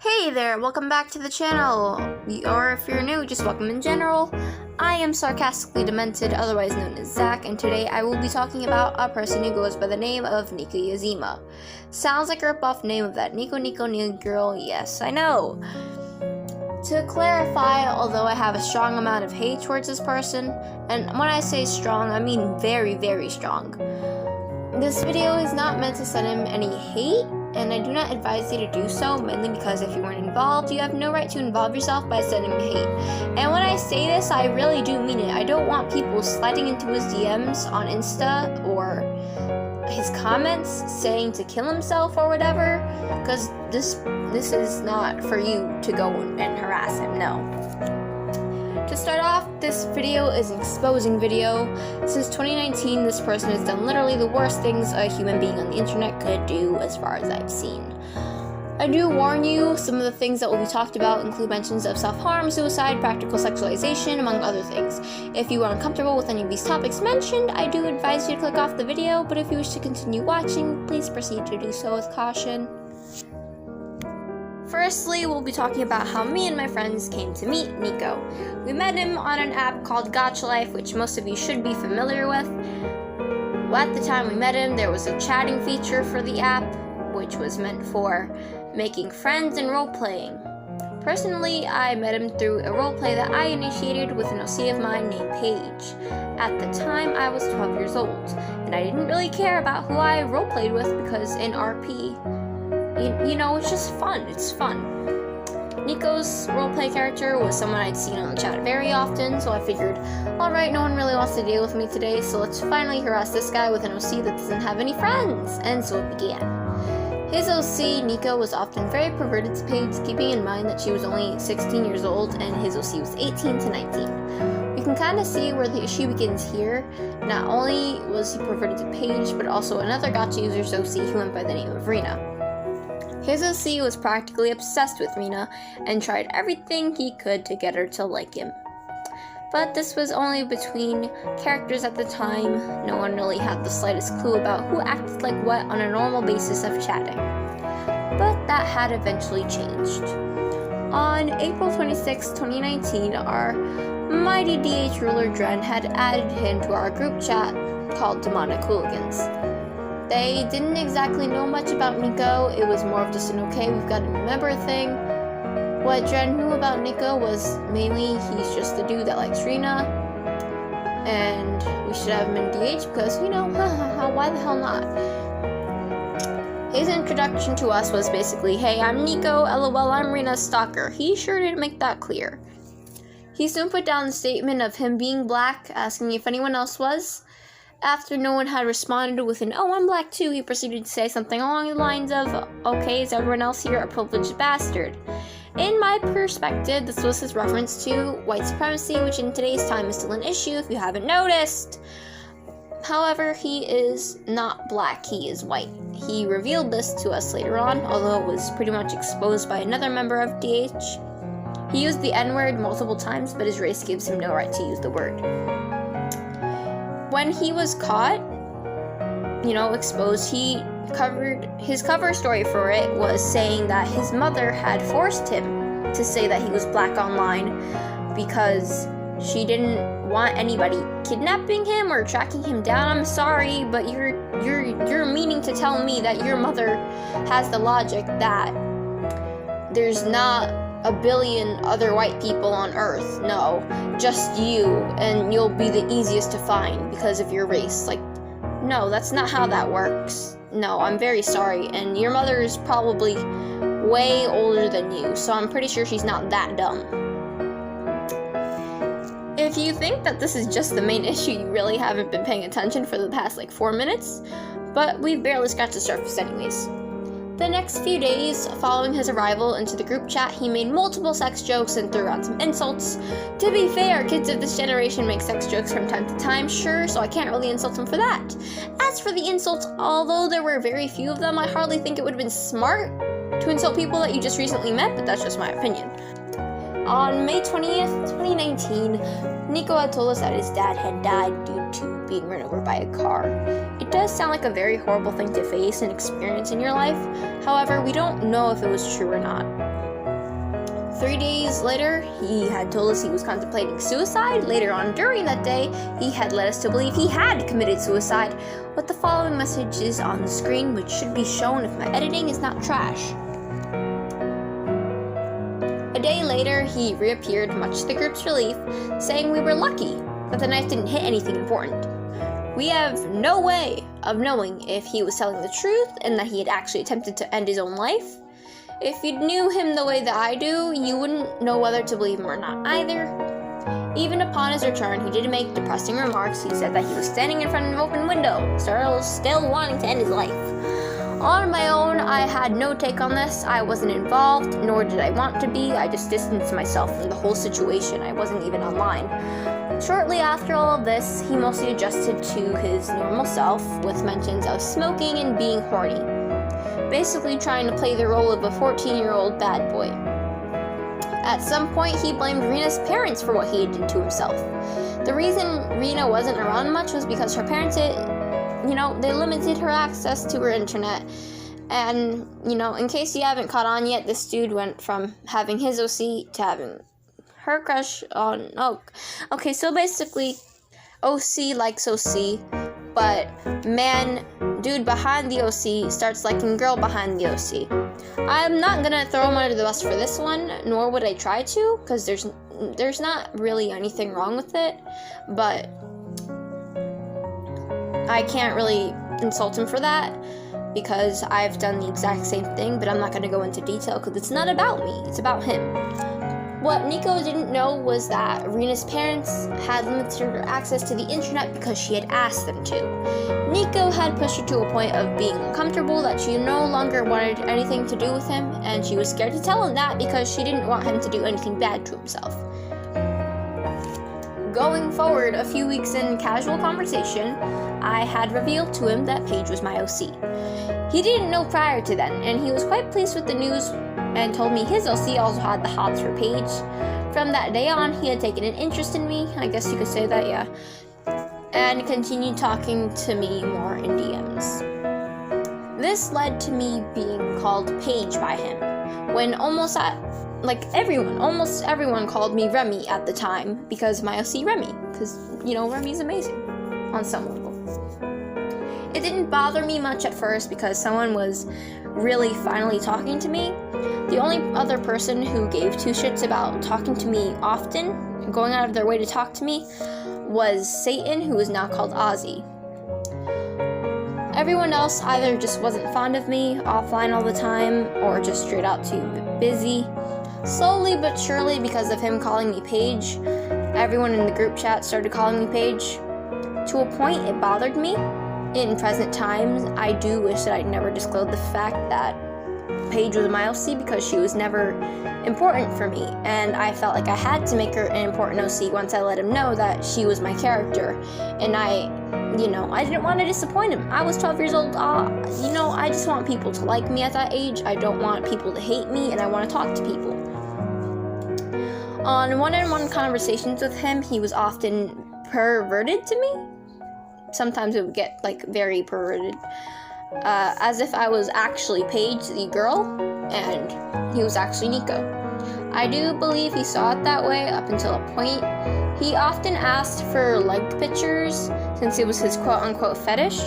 Hey there, welcome back to the channel, or if you're new, just welcome in general. I am Sarcastically Demented, otherwise known as Zach, and today I will be talking about a person who goes by the name of Nico Yazima. Sounds like a rip-off name of that Nico girl, yes, I know. To clarify, although I have a strong amount of hate towards this person, and when I say strong, I mean very, very strong. This video is not meant to send him any hate, and I do not advise you to do so, mainly because if you weren't involved, you have no right to involve yourself by sending me hate. And when I say this, I really do mean it. I don't want people sliding into his DMs on Insta or his comments saying to kill himself or whatever, because this is not for you to go and harass him, no. To start off, this video is an exposing video. Since 2019, this person has done literally the worst things a human being on the internet could do, as far as I've seen. I do warn you, some of the things that will be talked about include mentions of self-harm, suicide, practical sexualization, among other things. If you are uncomfortable with any of these topics mentioned, I do advise you to click off the video, but if you wish to continue watching, please proceed to do so with caution. Firstly, we'll be talking about how me and my friends came to meet Nico. We met him on an app called Gotcha Life, which most of you should be familiar with. At the time we met him, there was a chatting feature for the app, which was meant for making friends and role-playing. Personally, I met him through a roleplay that I initiated with an OC of mine named Paige. At the time, I was 12 years old, and I didn't really care about who I roleplayed with because in RP, you know, it's just fun. It's fun. Nico's roleplay character was someone I'd seen on the chat very often, so I figured, alright, no one really wants to deal with me today, so let's finally harass this guy with an OC that doesn't have any friends. And so it began. His OC, Nico, was often very perverted to Paige, keeping in mind that she was only 16 years old and his OC was 18 to 19. We can kind of see where the issue begins here. Not only was he perverted to Paige, but also another Gotcha user's OC who went by the name of Rena. His OC was practically obsessed with Rena and tried everything he could to get her to like him. But this was only between characters at the time. No one really had the slightest clue about who acted like what on a normal basis of chatting. But that had eventually changed. On April 26, 2019, our mighty DH ruler Dren had added him to our group chat called Demonic Hooligans. They didn't exactly know much about Nico. It was more of just an okay, we've got a new member thing. What Dren knew about Nico was mainly he's just the dude that likes Rena, and we should have him in DH because, you know, why the hell not? His introduction to us was basically, hey, I'm Nico, lol, I'm Rena's stalker. He sure did make that clear. He soon put down the statement of him being black, asking if anyone else was. After no one had responded with an, oh, I'm black too, he proceeded to say something along the lines of, okay, is everyone else here a privileged bastard? In my perspective, this was his reference to white supremacy, which in today's time is still an issue if you haven't noticed. However, he is not black, he is white. He revealed this to us later on, although it was pretty much exposed by another member of DH. He used the N-word multiple times, but his race gives him no right to use the word. When he was caught, exposed, his cover story for it was saying that his mother had forced him to say that he was black online because she didn't want anybody kidnapping him or tracking him down. I'm sorry, but you're meaning to tell me that your mother has the logic that there's not a billion other white people on Earth. No, just you, and you'll be the easiest to find because of your race. Like, no, that's not how that works. No, I'm very sorry, and your mother is probably way older than you, so I'm pretty sure she's not that dumb. If you think that this is just the main issue, you really haven't been paying attention for the past 4 minutes, but we've barely scratched the surface anyways. The next few days following his arrival into the group chat, he made multiple sex jokes and threw out some insults. To be fair, kids of this generation make sex jokes from time to time, sure, so I can't really insult him for that. As for the insults, although there were very few of them, I hardly think it would have been smart to insult people that you just recently met, but that's just my opinion. On May 20th, 2019, Nico had told us that his dad had died due to being run over by a car. It does sound like a very horrible thing to face and experience in your life. However, we don't know if it was true or not. 3 days later, he had told us he was contemplating suicide. Later on during that day, he had led us to believe he had committed suicide, with the following messages on the screen, which should be shown if my editing is not trash. A day later, he reappeared, much to the group's relief, saying we were lucky that the knife didn't hit anything important. We have no way of knowing if he was telling the truth and that he had actually attempted to end his own life. If you knew him the way that I do, you wouldn't know whether to believe him or not either. Even upon his return, he did make depressing remarks. He said that he was standing in front of an open window, still wanting to end his life. On my own, I had no take on this. I wasn't involved, nor did I want to be. I just distanced myself from the whole situation. I wasn't even online. Shortly after all of this, he mostly adjusted to his normal self, with mentions of smoking and being horny. Basically trying to play the role of a 14-year-old bad boy. At some point, he blamed Rena's parents for what he had done to himself. The reason Rena wasn't around much was because her parents, they limited her access to her internet. And, in case you haven't caught on yet, this dude went from having his OC to having her crush on... Okay, so basically, OC likes OC, but dude behind the OC starts liking girl behind the OC. I'm not gonna throw him under the bus for this one, nor would I try to, because there's not really anything wrong with it, but I can't really insult him for that, because I've done the exact same thing, but I'm not gonna go into detail, because it's not about me, it's about him. What Nico didn't know was that Rena's parents had limited her access to the internet because she had asked them to. Nico had pushed her to a point of being uncomfortable that she no longer wanted anything to do with him, and she was scared to tell him that because she didn't want him to do anything bad to himself. Going forward, a few weeks in casual conversation, I had revealed to him that Paige was my OC. He didn't know prior to then, and he was quite pleased with the news and told me his OC also had the hots for Paige. From that day on, he had taken an interest in me, I guess you could say that, yeah, and continued talking to me more in DMs. This led to me being called Paige by him, when almost everyone called me Remy at the time, because my OC Remy, because, Remy's amazing, on some level. It didn't bother me much at first because someone was really finally talking to me. The only other person who gave two shits about talking to me often, going out of their way to talk to me, was Satan, who is now called Ozzy. Everyone else either just wasn't fond of me, offline all the time, or just straight out too busy. Slowly but surely, because of him calling me Paige, everyone in the group chat started calling me Paige. To a point, it bothered me. In present times, I do wish that I'd never disclosed the fact that Paige was my OC because she was never important for me, and I felt like I had to make her an important OC once I let him know that she was my character, and I didn't want to disappoint him. I was 12 years old. I just want people to like me at that age. I don't want people to hate me, and I want to talk to people. On one-on-one conversations with him, he was often perverted to me. Sometimes it would get, very perverted. As if I was actually Paige, the girl, and he was actually Nico. I do believe he saw it that way up until a point. He often asked for leg pictures, since it was his quote-unquote fetish.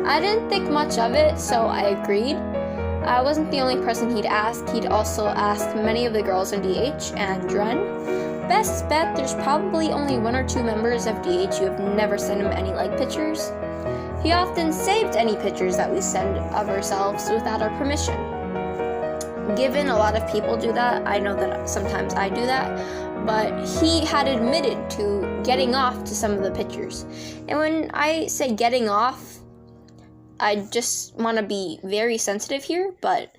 I didn't think much of it, so I agreed. I wasn't the only person he'd asked. He'd also asked many of the girls in DH and Dren. Best bet, there's probably only 1 or 2 members of DH who have never sent him any leg pictures. He often saved any pictures that we send of ourselves without our permission. Given a lot of people do that, I know that sometimes I do that, but he had admitted to getting off to some of the pictures. And when I say getting off, I just want to be very sensitive here, but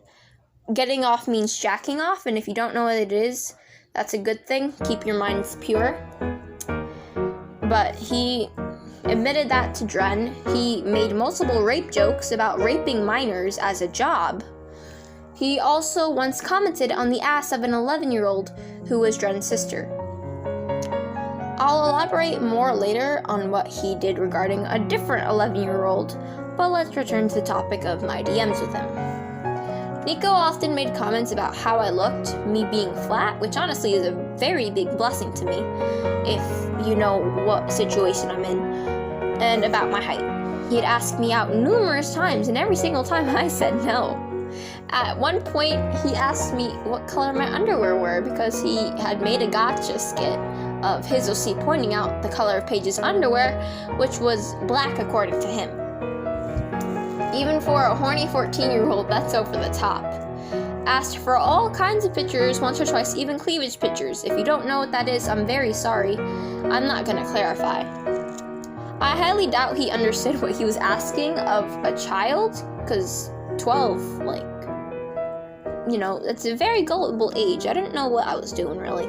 getting off means jacking off, and if you don't know what it is, that's a good thing. Keep your minds pure. But he admitted that to Dren. He made multiple rape jokes about raping minors as a job. He also once commented on the ass of an 11-year-old who was Dren's sister. I'll elaborate more later on what he did regarding a different 11-year-old, but let's return to the topic of my DMs with him. Nico often made comments about how I looked, me being flat, which honestly is a very big blessing to me, if you know what situation I'm in, and about my height. He'd asked me out numerous times, and every single time I said no. At one point, he asked me what color my underwear were because he had made a gotcha skit of his OC pointing out the color of Paige's underwear, which was black according to him. Even for a horny 14-year-old, that's over the top. Asked for all kinds of pictures, once or twice, even cleavage pictures. If you don't know what that is, I'm very sorry. I'm not gonna clarify. I highly doubt he understood what he was asking of a child, because 12, it's a very gullible age. I didn't know what I was doing, really.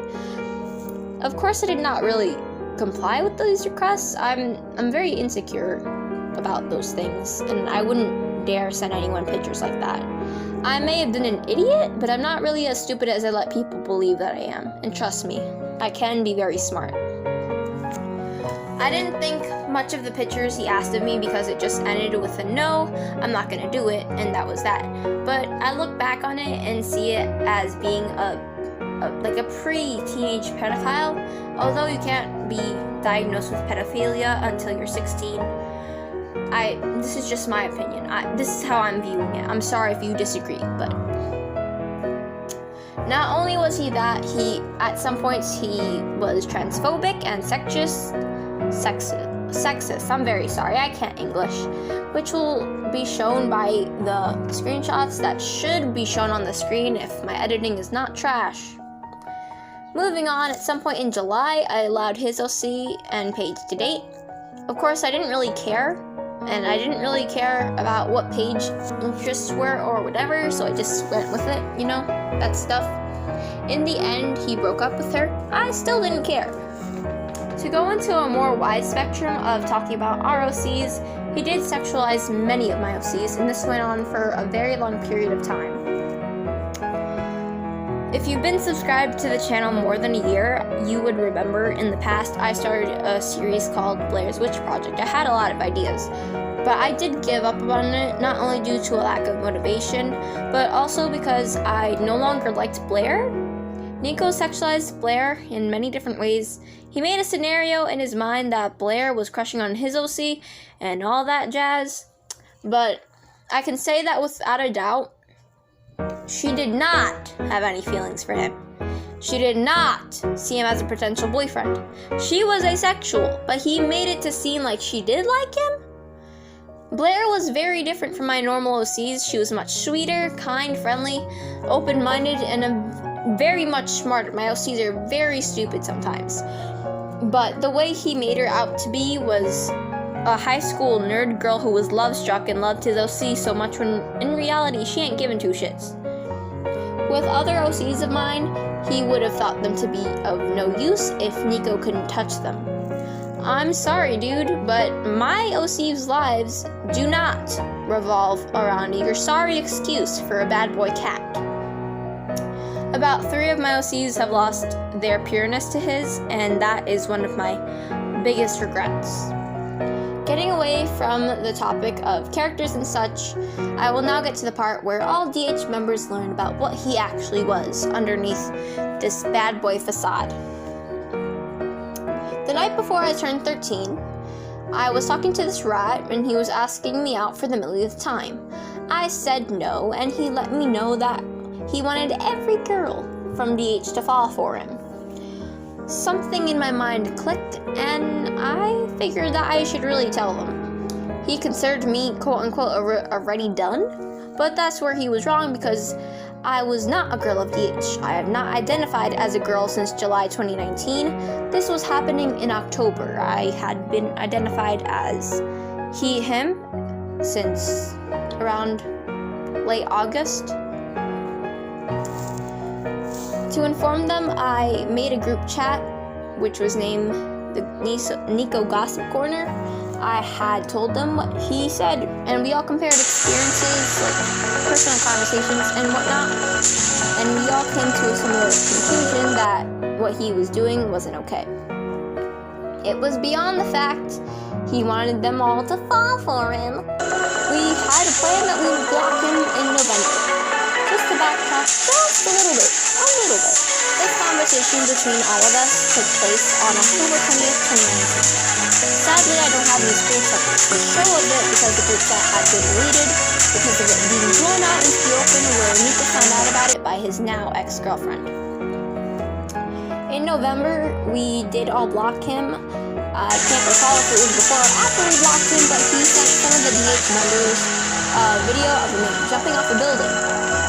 Of course, I did not really comply with these requests. I'm very insecure about those things, and I wouldn't dare send anyone pictures like that. I may have been an idiot, but I'm not really as stupid as I let people believe that I am. And trust me, I can be very smart. I didn't think much of the pictures he asked of me because it just ended with a no, I'm not gonna do it, and that was that. But I look back on it and see it as being a pre-teenage pedophile. Although you can't be diagnosed with pedophilia until you're 16, this is just my opinion. This is how I'm viewing it. I'm sorry if you disagree, but not only was he that, at some points he was transphobic and sexist. I'm very sorry, I can't English, which will be shown by the screenshots that should be shown on the screen if my editing is not trash. Moving on, at some point in July, I allowed his OC and Paige to date. Of course, I didn't really care, and I didn't really care about what Paige interests were or whatever, so I just went with it, that stuff. In the end, he broke up with her. I still didn't care. To go into a more wide spectrum of talking about our OCs, he did sexualize many of my OCs, and this went on for a very long period of time. If you've been subscribed to the channel more than a year, you would remember in the past I started a series called Blair's Witch Project. I had a lot of ideas, but I did give up on it, not only due to a lack of motivation, but also because I no longer liked Blair. Nico sexualized Blair in many different ways. He made a scenario in his mind that Blair was crushing on his OC and all that jazz, but I can say that without a doubt, she did not have any feelings for him. She did not see him as a potential boyfriend. She was asexual, but he made it to seem like she did like him. Blair was very different from my normal OCs. She was much sweeter, kind, friendly, open-minded, and very much smarter. My OCs are very stupid sometimes. But the way he made her out to be was a high school nerd girl who was love-struck and loved his OC so much when in reality she ain't given two shits. With other OCs of mine, he would have thought them to be of no use if Nico couldn't touch them. I'm sorry, dude, but my OC's lives do not revolve around your sorry excuse for a bad boy cat. About 3 of my OCs have lost their pureness to his, and that is one of my biggest regrets. Getting away from the topic of characters and such, I will now get to the part where all DH members learn about what he actually was underneath this bad boy facade. The night before I turned 13, I was talking to this rat and he was asking me out for the millionth time. I said no, and he let me know that he wanted every girl from DH to fall for him. Something in my mind clicked, and I figured that I should really tell him. He considered me, quote-unquote, already done, but that's where he was wrong because I was not a girl of DH. I have not identified as a girl since July 2019. This was happening in October. I had been identified as he, him, since around late August. To inform them, I made a group chat, which was named the Nico Gossip Corner. I had told them what he said, and we all compared experiences, like personal conversations and whatnot, and we all came to a similar conclusion that what he was doing wasn't okay. It was beyond the fact he wanted them all to fall for him. We had a plan that we would block him in November. backtrack just a little bit. This conversation between all of us took place on October 20th, 2019. Sadly, I don't have any screenshots to show of it because the group chat had been deleted because of it being blown out into the open where Nico found out about it by his now ex-girlfriend. In November, we did all block him. I can't recall if it was before or after we blocked him, but he sent some of the DH members a video of a man jumping off a building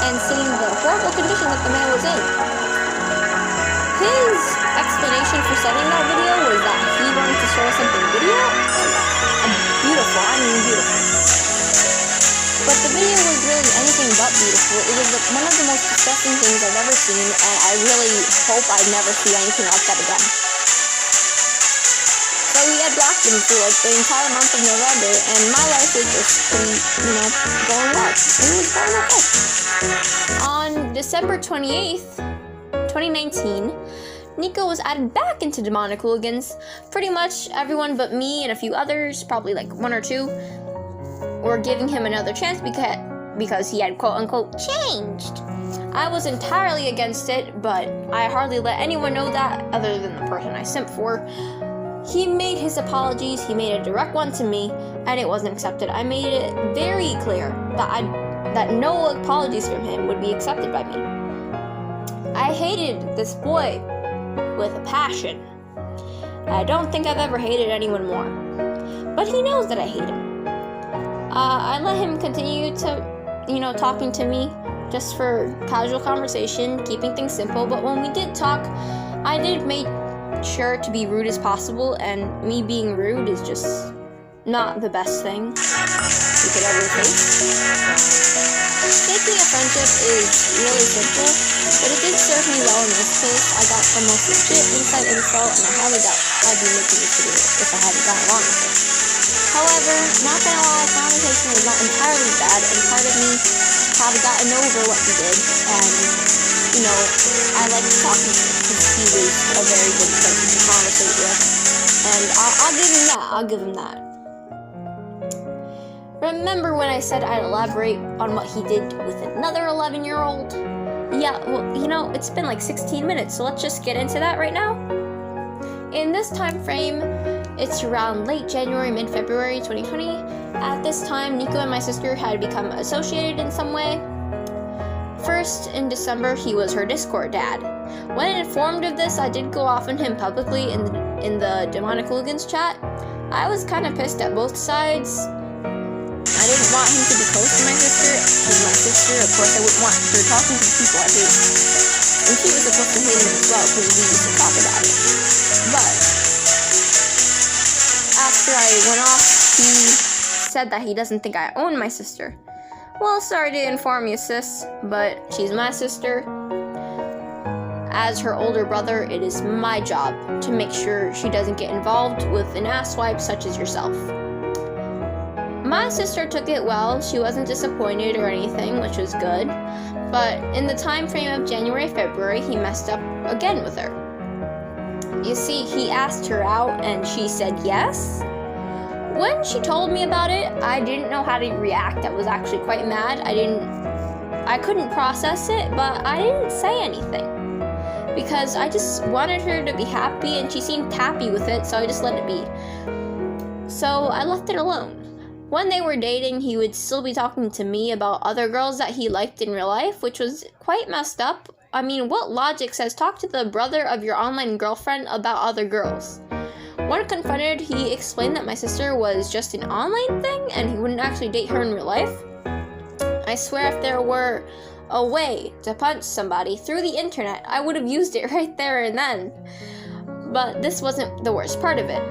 and seeing the horrible condition that the man was in. His explanation for sending that video was that he wanted to show us something video. Beautiful. But the video was really anything but beautiful. It was one of the most disgusting things I've ever seen, and I really hope I never see anything like that again. So we had blocked him for like the entire month of November, and my life was just pretty, going well. It was going okay. On December 28th, 2019, Nico was added back into Demonic Hooligans. Pretty much everyone but me and a few others, probably like one or two, were giving him another chance because he had quote-unquote changed. I was entirely against it, but I hardly let anyone know that other than the person I simped for. He made his apologies, he made a direct one to me, and it wasn't accepted. I made it very clear that no apologies from him would be accepted by me. I hated this boy with a passion. I don't think I've ever hated anyone more. But he knows that I hate him. I let him continue to, talking to me just for casual conversation, keeping things simple. But when we did talk, I did make sure to be rude as possible, and me being rude is just not the best thing you could ever face. Taking a friendship is really simple, but it did serve me well in this case. I got the most legit inside info, and I highly doubt I'd be making this video if I hadn't gotten along with it. However, not gonna lie, conversation was not entirely bad, and part of me had gotten over what he did, and, I liked talking to him because he was a very good person to conversate with, and I'll give him that. Remember when I said I'd elaborate on what he did with another 11-year-old? Yeah, well, it's been like 16 minutes, so let's just get into that right now. In this time frame, it's around late January, mid-February 2020. At this time, Nico and my sister had become associated in some way. First, in December, he was her Discord dad. When informed of this, I did go off on him publicly in the Demonic Hooligans chat. I was kind of pissed at both sides. I didn't want him to be close to my sister, because my sister, of course, I wouldn't want her talking to people I hate. And she was supposed to hate him as well, because we used to talk about it. But after I went off, he said that he doesn't think I own my sister. Well, sorry to inform you, sis, but she's my sister. As her older brother, it is my job to make sure she doesn't get involved with an asswipe such as yourself. My sister took it well. She wasn't disappointed or anything, which was good. But in the time frame of January, February, he messed up again with her. You see, he asked her out and she said yes. When she told me about it, I didn't know how to react. I was actually quite mad. I couldn't process it, but I didn't say anything. Because I just wanted her to be happy, and she seemed happy with it, so I just let it be. So I left it alone. When they were dating, he would still be talking to me about other girls that he liked in real life, which was quite messed up. I mean, what logic says talk to the brother of your online girlfriend about other girls? When confronted, he explained that my sister was just an online thing and he wouldn't actually date her in real life. I swear if there were a way to punch somebody through the internet, I would have used it right there and then. But this wasn't the worst part of it.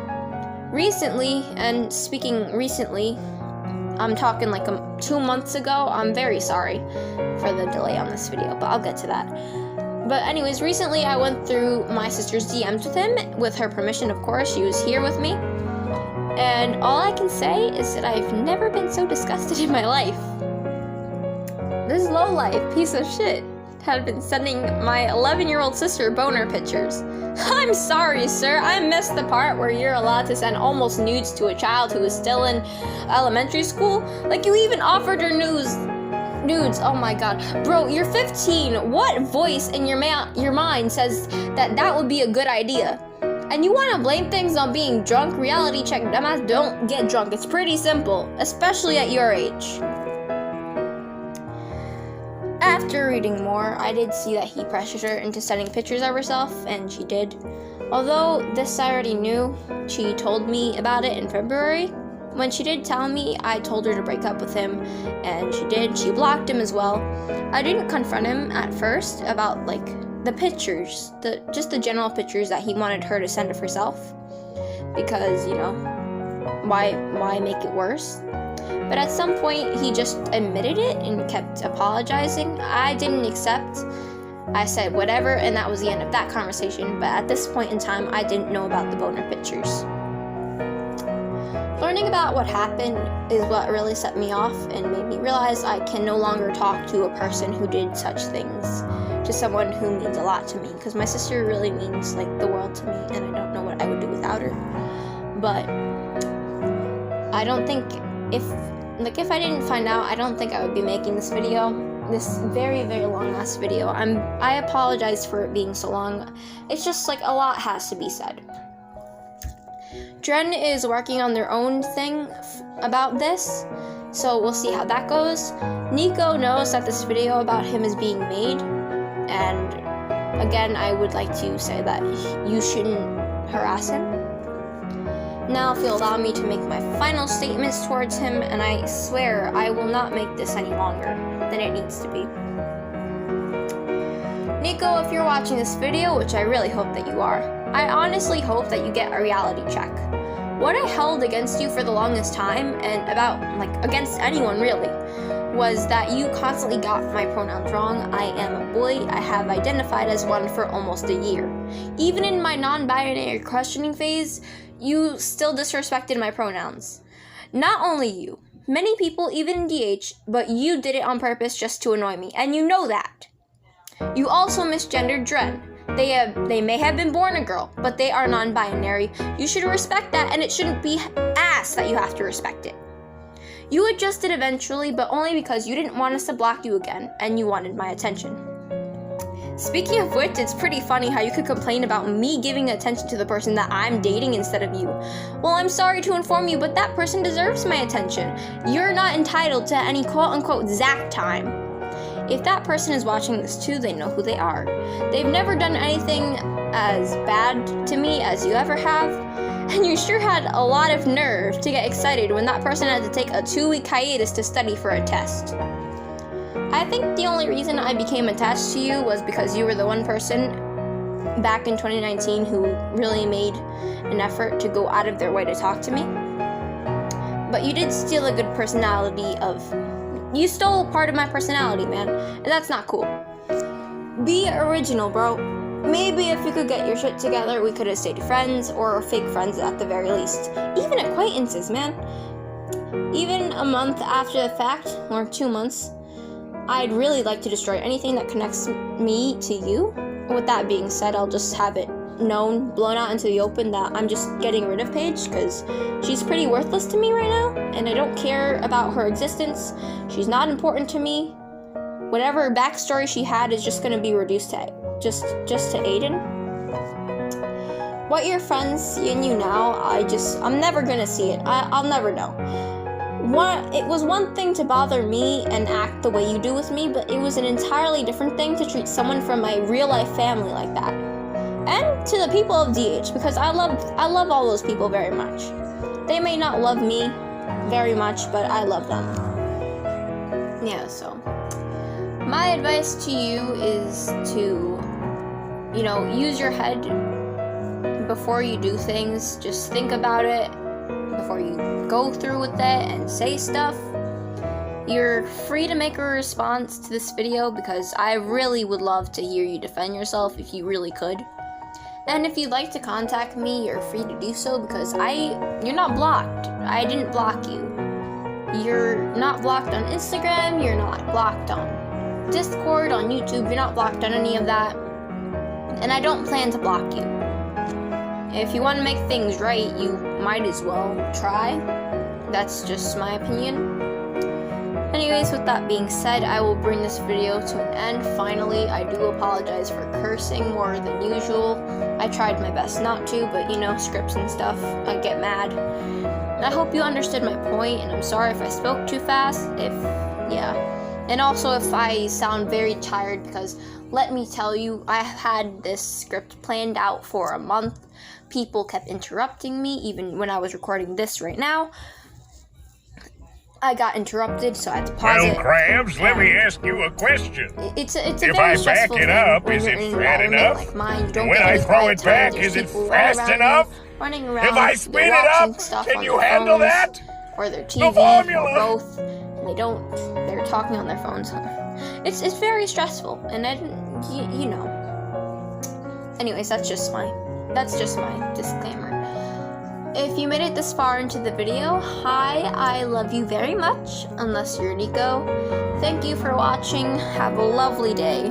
Recently, and speaking recently, I'm talking like 2 months ago. I'm very sorry for the delay on this video, but I'll get to that. But anyways, recently I went through my sister's DMs with him, with her permission, of course. She was here with me. And all I can say is that I've never been so disgusted in my life. This lowlife piece of shit had been sending my 11-year-old sister boner pictures. I'm sorry, sir. I missed the part where you're allowed to send almost nudes to a child who is still in elementary school. Like, you even offered her nudes Nudes, oh my god. Bro, you're 15. What voice in your mind says that would be a good idea? And you want to blame things on being drunk? Reality check, dumbass, don't get drunk. It's pretty simple, especially at your age. After reading more, I did see that he pressured her into sending pictures of herself, and she did. Although this I already knew, she told me about it in February. When she did tell me, I told her to break up with him, and she did. She blocked him as well. I didn't confront him at first about, like, the pictures, just the general pictures that he wanted her to send of herself, because, you know, why make it worse? But at some point, he just admitted it and kept apologizing. I didn't accept. I said whatever, and that was the end of that conversation. But at this point in time, I didn't know about the boner pictures. Learning about what happened is what really set me off and made me realize I can no longer talk to a person who did such things, to someone who means a lot to me, because my sister really means, like, the world to me, and I don't know what I would do without her. But I don't think, if I didn't find out, I don't think I would be making this video, this very, very long ass video. I apologize for it being so long. It's just, like, a lot has to be said. Dren is working on their own thing about this, so we'll see how that goes. Nico knows that this video about him is being made, and again, I would like to say that you shouldn't harass him. Now, if you'll allow me to make my final statements towards him, and I swear I will not make this any longer than it needs to be. Nico, if you're watching this video, which I really hope that you are, I honestly hope that you get a reality check. What I held against you for the longest time, and against anyone really, was that you constantly got my pronouns wrong. I am a boy. I have identified as one for almost a year. Even in my non-binary questioning phase, you still disrespected my pronouns. Not only you, many people, even in DH, but you did it on purpose just to annoy me, and you know that. You also misgendered Dren. They may have been born a girl, but they are non-binary. You should respect that, and it shouldn't be asked that you have to respect it. You adjusted eventually, but only because you didn't want us to block you again, and you wanted my attention. Speaking of which, it's pretty funny how you could complain about me giving attention to the person that I'm dating instead of you. Well, I'm sorry to inform you, but that person deserves my attention. You're not entitled to any quote-unquote Zach time. If that person is watching this too, they know who they are. They've never done anything as bad to me as you ever have, and you sure had a lot of nerve to get excited when that person had to take a 2-week hiatus to study for a test. I think the only reason I became attached to you was because you were the one person back in 2019 who really made an effort to go out of their way to talk to me. But you did steal a good personality You stole part of my personality, man, and that's not cool. Be original, bro. Maybe if you could get your shit together, we could have stayed friends, or fake friends at the very least. Even acquaintances, man. Even a month after the fact, or 2 months, I'd really like to destroy anything that connects me to you. With that being said, I'll just have it blown out into the open that I'm just getting rid of Paige, because she's pretty worthless to me right now, and I don't care about her existence. She's not important to me. Whatever backstory she had is just going to be reduced to just to Aiden. What your friends see in you now, I'm never going to see it. I'll never know. It was one thing to bother me and act the way you do with me, but it was an entirely different thing to treat someone from my real life family like that. And to the people of DH, because I love all those people very much. They may not love me very much, but I love them. Yeah, so my advice to you is to, use your head before you do things. Just think about it before you go through with it and say stuff. You're free to make a response to this video, because I really would love to hear you defend yourself if you really could. And if you'd like to contact me, you're free to do so, because you're not blocked. I didn't block you. You're not blocked on Instagram, you're not blocked on Discord, on YouTube, you're not blocked on any of that. And I don't plan to block you. If you want to make things right, you might as well try. That's just my opinion. Anyways, with that being said, I will bring this video to an end. Finally, I do apologize for cursing more than usual. I tried my best not to, but you know, scripts and stuff, I get mad. And I hope you understood my point, and I'm sorry if I spoke too fast, And also if I sound very tired, because let me tell you, I had this script planned out for a month. People kept interrupting me, even when I was recording this right now. I got interrupted, so I had to pause it. Well, Krabs, let me ask you a question. It's a If very I back stressful it thing up, when is you're it in an fat environment enough? like mine. You don't And when get I any throw quiet it time. back, There's is it people fast right around enough? you, running around. If I they're spin it watching up, stuff can on you their handle phones, that? or their The TV, formula. or both, and they're talking on their phones. It's very stressful, and I didn't, you know. Anyways, that's just my disclaimer. If you made it this far into the video, hi, I love you very much, unless you're Nico. Thank you for watching. Have a lovely day.